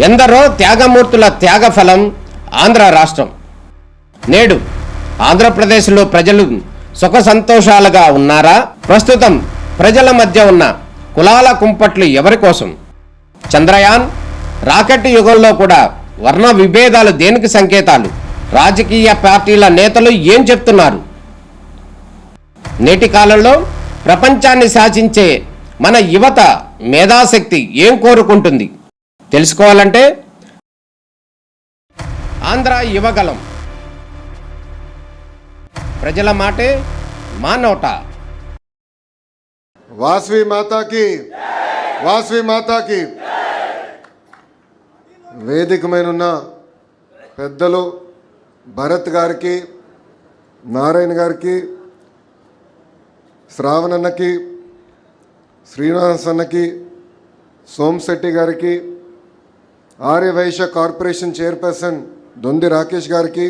ఎందరో త్యాగమూర్తుల త్యాగఫలం ఆంధ్ర రాష్ట్రం. నేడు ఆంధ్రప్రదేశ్లో ప్రజలు సుఖ సంతోషాలుగా ఉన్నారా? ప్రస్తుతం ప్రజల మధ్య ఉన్న కులాల కుంపట్లు ఎవరి కోసం? చంద్రయాన్ రాకెట్ యుగంలో కూడా వర్ణ విభేదాలు దేనికి సంకేతాలు? రాజకీయ పార్టీల నేతలు ఏం చెప్తున్నారు? నేటి కాలంలో ప్రపంచాన్ని శాసించే మన యువత మేధాశక్తి ఏం కోరుకుంటుంది? తెలుసుకోవాలంటే ఆంధ్ర యువగలం. ప్రజల మాటే మా నోట. వాసవి మాతాకి, వాసవి మాతాకి. వేదికమైనున్న పెద్దలు భరత్ గారికి, నారాయణ గారికి, శ్రావణన్నకి, శ్రీనివాస్ అన్నకి, సోమశెట్టి గారికి, ఆర్యవైశ్య కార్పొరేషన్ చైర్పర్సన్ దొంది రాకేష్ గారికి,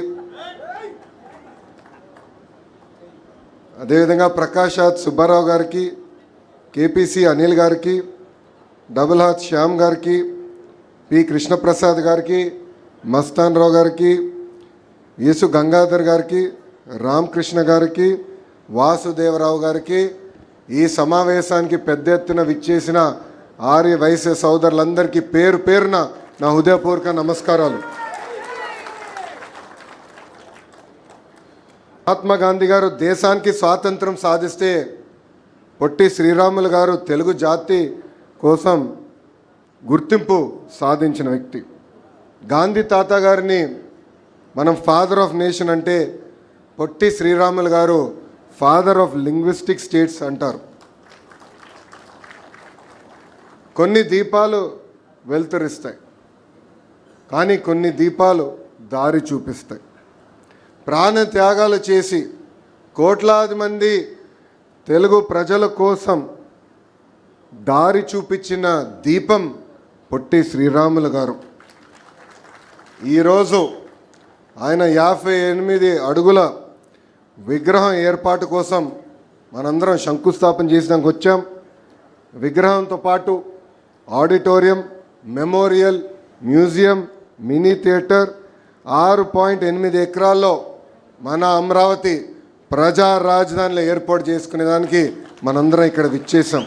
అదేవిధంగా ప్రకాశాత్ సుబ్బారావు గారికి, కేపీసీ అనిల్ గారికి, డబుల్ హాత్ శ్యామ్ గారికి, పి కృష్ణప్రసాద్ గారికి, మస్తాన్ రావు గారికి, యేసు గంగాధర్ గారికి, రామకృష్ణ గారికి, వాసుదేవరావు గారికి, ఈ సమావేశానికి పెద్ద ఎత్తున విచ్చేసిన ఆర్య వైశ్య సోదరులందరికీ పేరు పేరున నా హృదయపూర్వక నమస్కారాలు. మహాత్మా గాంధీ గారు దేశానికి స్వాతంత్రం సాధిస్తే పొట్టి శ్రీరాములు గారు తెలుగు జాతి కోసం గుర్తింపు సాధించిన వ్యక్తి. గాంధీ తాత గారిని మనం ఫాదర్ ఆఫ్ నేషన్ అంటే పొట్టి శ్రీరాములు గారు ఫాదర్ ఆఫ్ లింగ్విస్టిక్ స్టేట్స్ అంటారు. కొన్ని దీపాలు వెలుతురిస్తాయి, కానీ కొన్ని దీపాలు దారి చూపిస్తాయి. ప్రాణ త్యాగాలు చేసి కోట్లాది మంది తెలుగు ప్రజల కోసం దారి చూపించిన దీపం పొట్టి శ్రీరాములు గారు. ఈరోజు ఆయన 58 అడుగుల విగ్రహం ఏర్పాటు కోసం మనందరం శంకుస్థాపన చేసినాక వచ్చాం. విగ్రహంతో పాటు auditorium, memorial, museum, mini theatre 6.8 ఎకరాల్లో మన అమరావతి ప్రజా రాజధానిలో ఏర్పాటు చేసుకునేదానికి మనందరం ఇక్కడ విచ్చేసాం.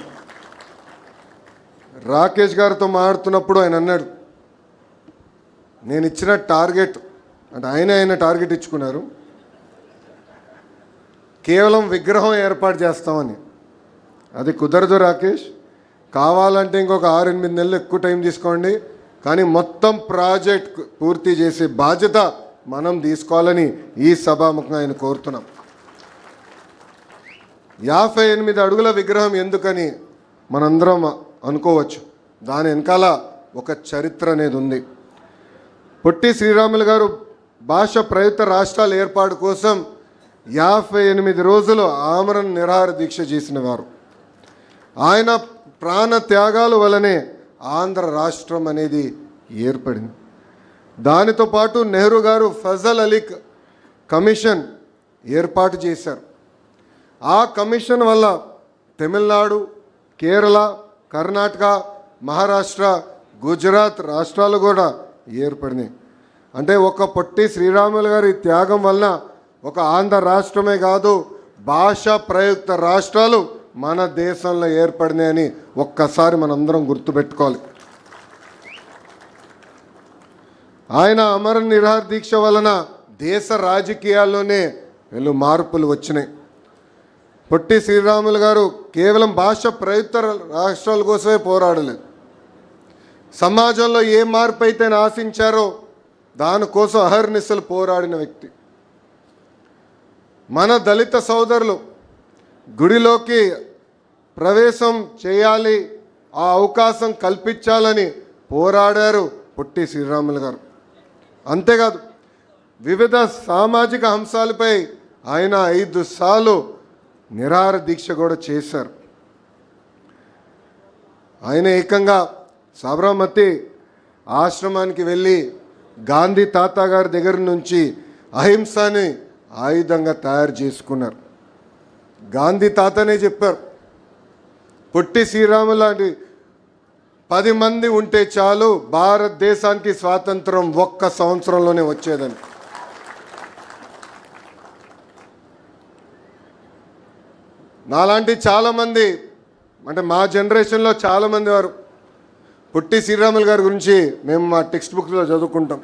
రాకేష్ గారితో మాట్లాడుతున్నప్పుడు ఆయన అన్నాడు, నేను ఇచ్చిన టార్గెట్ అంటే ఆయన టార్గెట్ ఇచ్చుకున్నారు, కేవలం విగ్రహం ఏర్పాటు చేస్తామని. అది కుదరదు రాకేష్, కావాలంటే ఇంకొక 6-8 నెలలు ఎక్కువ టైం తీసుకోండి, కానీ మొత్తం ప్రాజెక్ట్ పూర్తి చేసే బాధ్యత మనం తీసుకోవాలని ఈ సభాముఖంగా ఆయన కోరుతున్నాం. 58 అడుగుల విగ్రహం ఎందుకని మనందరం అనుకోవచ్చు. దాని వెనకాల ఒక చరిత్ర అనేది ఉంది. పొట్టి శ్రీరాములు గారు భాష ప్రయుక్త రాష్ట్రాల ఏర్పాటు కోసం 58 రోజులు ఆమరణ నిరాహార దీక్ష చేసిన వారు. ఆయన ప్రాణ త్యాగాల వలనే ఆంధ్ర రాష్ట్రం అనేది ఏర్పడింది. దానితో పాటు నెహ్రూ గారు ఫజల్ అలీ కమిషన్ ఏర్పాటు చేశారు. ఆ కమిషన్ వల్ల తమిళనాడు, కేరళ, కర్ణాటక, మహారాష్ట్ర, గుజరాత్ రాష్ట్రాలు కూడా ఏర్పడినాయి. అంటే ఒక పొట్టి శ్రీరాములు గారి త్యాగం వలన ఒక ఆంధ్ర రాష్ట్రమే కాదు, భాష ప్రయుక్త రాష్ట్రాలు మన దేశంలో ఏర్పడినాయని ఒక్కసారి మనందరం గుర్తుపెట్టుకోవాలి. ఆయన అమర నిరాహార దీక్ష వలన దేశ రాజకీయాల్లోనే మార్పులు వచ్చినాయి. పొట్టి శ్రీరాములు గారు కేవలం భాష ప్రయుక్త రాష్ట్రాల కోసమే పోరాడలేదు. సమాజంలో ఏ మార్పు అయితే ఆశించారో దానికోసం అహర్నిశలు పోరాడిన వ్యక్తి. మన దళిత సోదరులు గుడిలోకి ప్రవేశం చేయాలి, ఆ అవకాశం కల్పించాలని పోరాడారు పొట్టి శ్రీరాములు గారు. అంతేకాదు వివిధ సామాజిక అంశాలపై ఆయన 5 సార్లు నిరాహార దీక్ష కూడా చేశారు. ఆయన ఏకంగా సాబరమతి ఆశ్రమానికి వెళ్ళి గాంధీ తాత గారి దగ్గర నుంచి అహింసని ఆయుధంగా తయారు చేసుకున్నారు. గాంధీ తాతనే చెప్పారు, పొట్టి శ్రీరాములు లాంటి 10 మంది ఉంటే చాలు భారతదేశానికి స్వాతంత్రం 1 సంవత్సరంలోనే వచ్చేదని. నాలాంటి చాలామంది, అంటే మా జనరేషన్లో చాలామంది వారు పొట్టి శ్రీరాములు గారి గురించి మేము మా టెక్స్ట్ బుక్స్లో చదువుకుంటాం,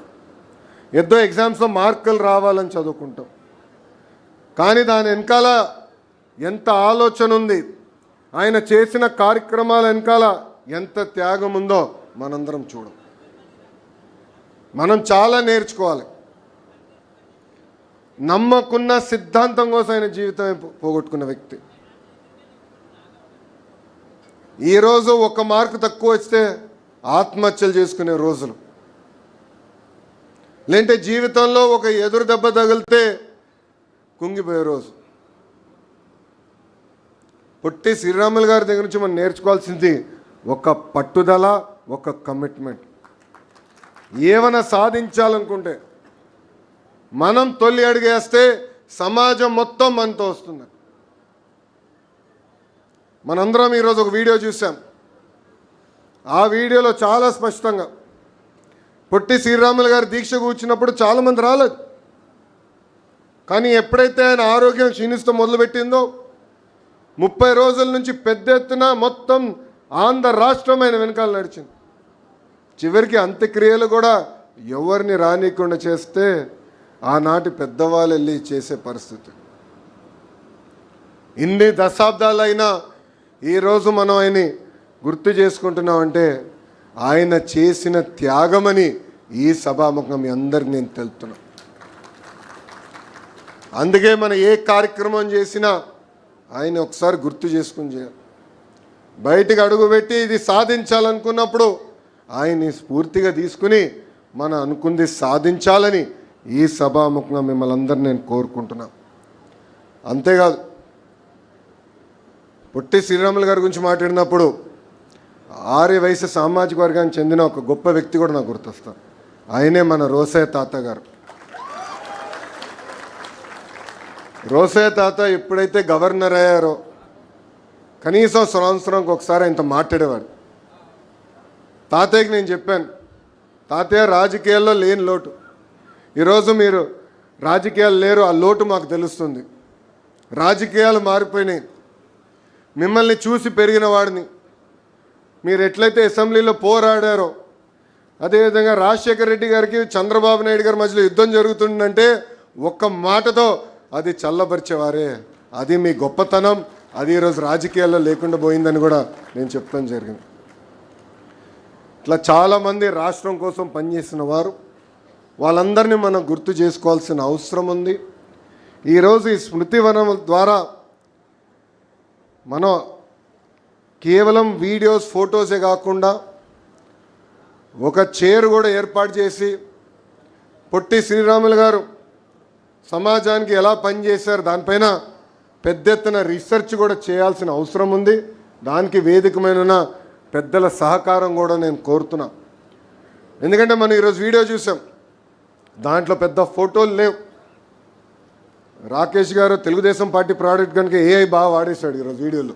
ఏదో ఎగ్జామ్స్లో మార్కులు రావాలని చదువుకుంటాం. కానీ దాని వెనకాల ఎంత ఆలోచన ఉంది, ఆయన చేసిన కార్యక్రమాల వెనకాల ఎంత త్యాగం ఉందో మనందరం చూడం. మనం చాలా నేర్చుకోవాలి. నమ్మకున్న సిద్ధాంతం కోసం ఆయన జీవితం పోగొట్టుకున్న వ్యక్తి. ఈరోజు 1 మార్కు తక్కువ వస్తే ఆత్మహత్యలు చేసుకునే రోజులు, లేదంటే జీవితంలో ఒక ఎదురు దెబ్బ తగిలితే కుంగిపోయే రోజు. పొట్టి శ్రీరాములు గారి దగ్గర నుంచి మనం నేర్చుకోవాల్సింది ఒక పట్టుదల, ఒక కమిట్మెంట్. ఏమైనా సాధించాలనుకుంటే మనం తొలి అడుగేస్తే సమాజం మొత్తం మనతో వస్తుంది. మనందరం ఈరోజు ఒక వీడియో చూసాం. ఆ వీడియోలో చాలా స్పష్టంగా పొట్టి శ్రీరాములు గారు దీక్ష కూర్చున్నప్పుడు చాలామంది రాలేదు. కానీ ఎప్పుడైతే ఆయన ఆరోగ్యం క్షీణిస్తూ మొదలుపెట్టిందో 30 రోజుల నుంచి పెద్ద ఎత్తున మొత్తం ఆంధ్ర రాష్ట్రం ఆయన వెనకాల నడిచింది. చివరికి అంత్యక్రియలు కూడా ఎవరిని రానికుండా చేస్తే ఆనాటి పెద్దవాళ్ళు వెళ్ళి చేసే పరిస్థితి. ఇన్ని దశాబ్దాలైనా ఈరోజు మనం ఆయన్ని గుర్తు చేసుకుంటున్నామంటే ఆయన చేసిన త్యాగమని ఈ సభాముఖంగా మీ అందరికి నేను తెలుపుతున్నా. అందుకే మనం ఏ కార్యక్రమం చేసినా ఆయన ఒకసారి గుర్తు చేసుకుని చేయాలి. బయటికి అడుగుపెట్టి ఇది సాధించాలనుకున్నప్పుడు ఆయన్ని స్ఫూర్తిగా తీసుకుని మనం అనుకుంది సాధించాలని ఈ సభాముఖంగా మిమ్మల్ని అందరినీ నేను కోరుకుంటున్నా. అంతేకాదు, పొట్టి శ్రీరాములు గారి గురించి మాట్లాడినప్పుడు ఆర్య వయసు సామాజిక వర్గానికి చెందిన ఒక గొప్ప వ్యక్తి కూడా నాకు గుర్తొస్తారు. ఆయనే మన రోసయ్య తాత గారు. రోసయ్య తాత ఎప్పుడైతే గవర్నర్ అయ్యారో కనీసం సంవత్సరానికి ఒకసారి ఆయనతో మాట్లాడేవాడు. తాతయ్యకి నేను చెప్పాను, తాతయ్య రాజకీయాల్లో లేని లోటు, ఈరోజు మీరు రాజకీయాలు లేరు, ఆ లోటు మాకు తెలుస్తుంది. రాజకీయాలు మారిపోయినాయి. మిమ్మల్ని చూసి పెరిగిన వాడిని, మీరు ఎట్లయితే అసెంబ్లీలో పోరాడారో అదేవిధంగా రాజశేఖర రెడ్డి గారికి చంద్రబాబు నాయుడు గారి మధ్యలో యుద్ధం జరుగుతుందంటే ఒక్క మాటతో అది చల్లబరిచేవారే. అది మీ గొప్పతనం. అది ఈరోజు రాజకీయాల్లో లేకుండా పోయిందని కూడా నేను చెప్తాను జరిగింది. ఇట్లా చాలామంది రాష్ట్రం కోసం పనిచేసిన వారు, వాళ్ళందరినీ మనం గుర్తు చేసుకోవాల్సిన అవసరం ఉంది. ఈరోజు ఈ స్మృతివనం ద్వారా మనం కేవలం వీడియోస్, ఫొటోసే కాకుండా ఒక చైర్ కూడా ఏర్పాటు చేసి పొట్టి శ్రీరాములు గారు సమాజానికి ఎలా పనిచేశారు దానిపైన పెద్ద ఎత్తున రీసెర్చ్ కూడా చేయాల్సిన అవసరం ఉంది. దానికి వేదికమైన పెద్దల సహకారం కూడా నేను కోరుతున్నా. ఎందుకంటే మనం ఈరోజు వీడియో చూసాం, దాంట్లో పెద్ద ఫోటోలు లేవు. రాకేష్ గారు తెలుగుదేశం పార్టీ ప్రోడక్ట్ కనుక ఏఐ బాగా వాడేశాడు ఈరోజు వీడియోలో.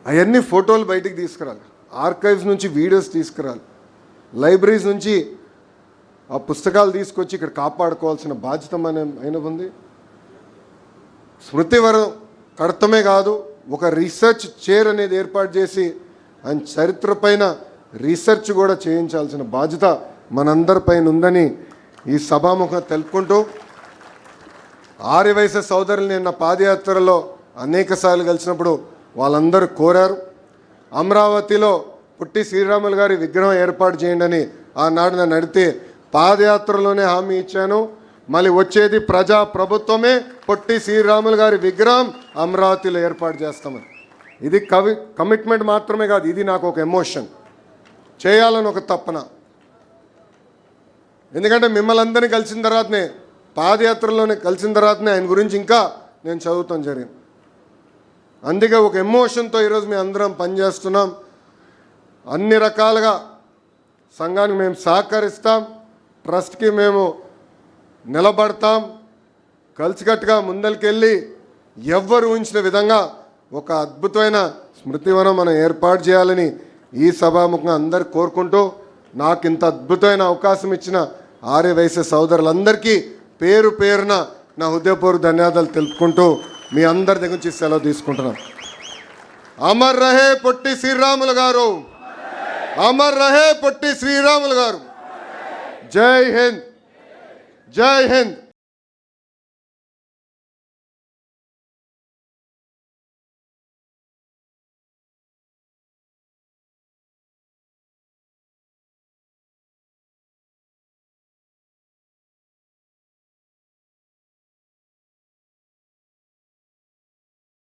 అవన్నీ ఫోటోలు బయటికి తీసుకురాలి, ఆర్కైవ్స్ నుంచి వీడియోస్ తీసుకురాలి, లైబ్రరీస్ నుంచి ఆ పుస్తకాలు తీసుకొచ్చి ఇక్కడ కాపాడుకోవాల్సిన బాధ్యత అయిన ఉంది. స్మృతివనం కడతమే కాదు, ఒక రీసెర్చ్ చైర్ అనేది ఏర్పాటు చేసి ఆయన చరిత్ర పైన రీసెర్చ్ కూడా చేయించాల్సిన బాధ్యత మనందరిపైన ఉందని ఈ సభాముఖంగా తెలుపుకుంటూ, ఆర్యవైశ్య సోదరులు నిన్న పాదయాత్రలో అనేకసార్లు కలిసినప్పుడు వాళ్ళందరూ కోరారు, అమరావతిలో పొట్టి శ్రీరాములు గారి విగ్రహం ఏర్పాటు చేయండి అని. ఆనాడు నన్ను అడిగితే పాదయాత్రలోనే హామీ ఇచ్చాను, మళ్ళీ వచ్చేది ప్రజా ప్రభుత్వమే, పొట్టి శ్రీరాములు గారి విగ్రహం అమరావతిలో ఏర్పాటు చేస్తామని. ఇది కమిట్మెంట్ మాత్రమే కాదు, ఇది నాకు ఒక ఎమోషన్, చేయాలని ఒక తపన. ఎందుకంటే మిమ్మల్ని అందరినీ కలిసిన తర్వాతనే, పాదయాత్రలోనే కలిసిన తర్వాతనే ఆయన గురించి ఇంకా నేను చదువుతాం జరిగింది. అందుకే ఒక ఎమోషన్తో ఈరోజు మేము అందరం పనిచేస్తున్నాం. అన్ని రకాలుగా సంఘానికి మేము సహకరిస్తాం, ట్రస్ట్కి మేము నిలబడతాం, కలిసికట్టుగా ముందరికెళ్ళి ఎవ్వరు ఊహించిన విధంగా ఒక అద్భుతమైన స్మృతివనం మనం ఏర్పాటు చేయాలని ఈ సభాముఖంగా అందరు కోరుకుంటూ నాకు ఇంత అద్భుతమైన అవకాశం ఇచ్చిన ఆర్యవైశ్య సోదరులందరికీ పేరు పేరున నా హృదయపూర్వక ధన్యవాదాలు తెలుపుకుంటూ మీ అందరి దగ్గర నుంచి సెలవు తీసుకుంటున్నాను. అమర్ రహే పొట్టి శ్రీరాములు గారు, అమర్ రహే పొట్టి శ్రీరాములు గారు. జై హింద్, జై హింద్.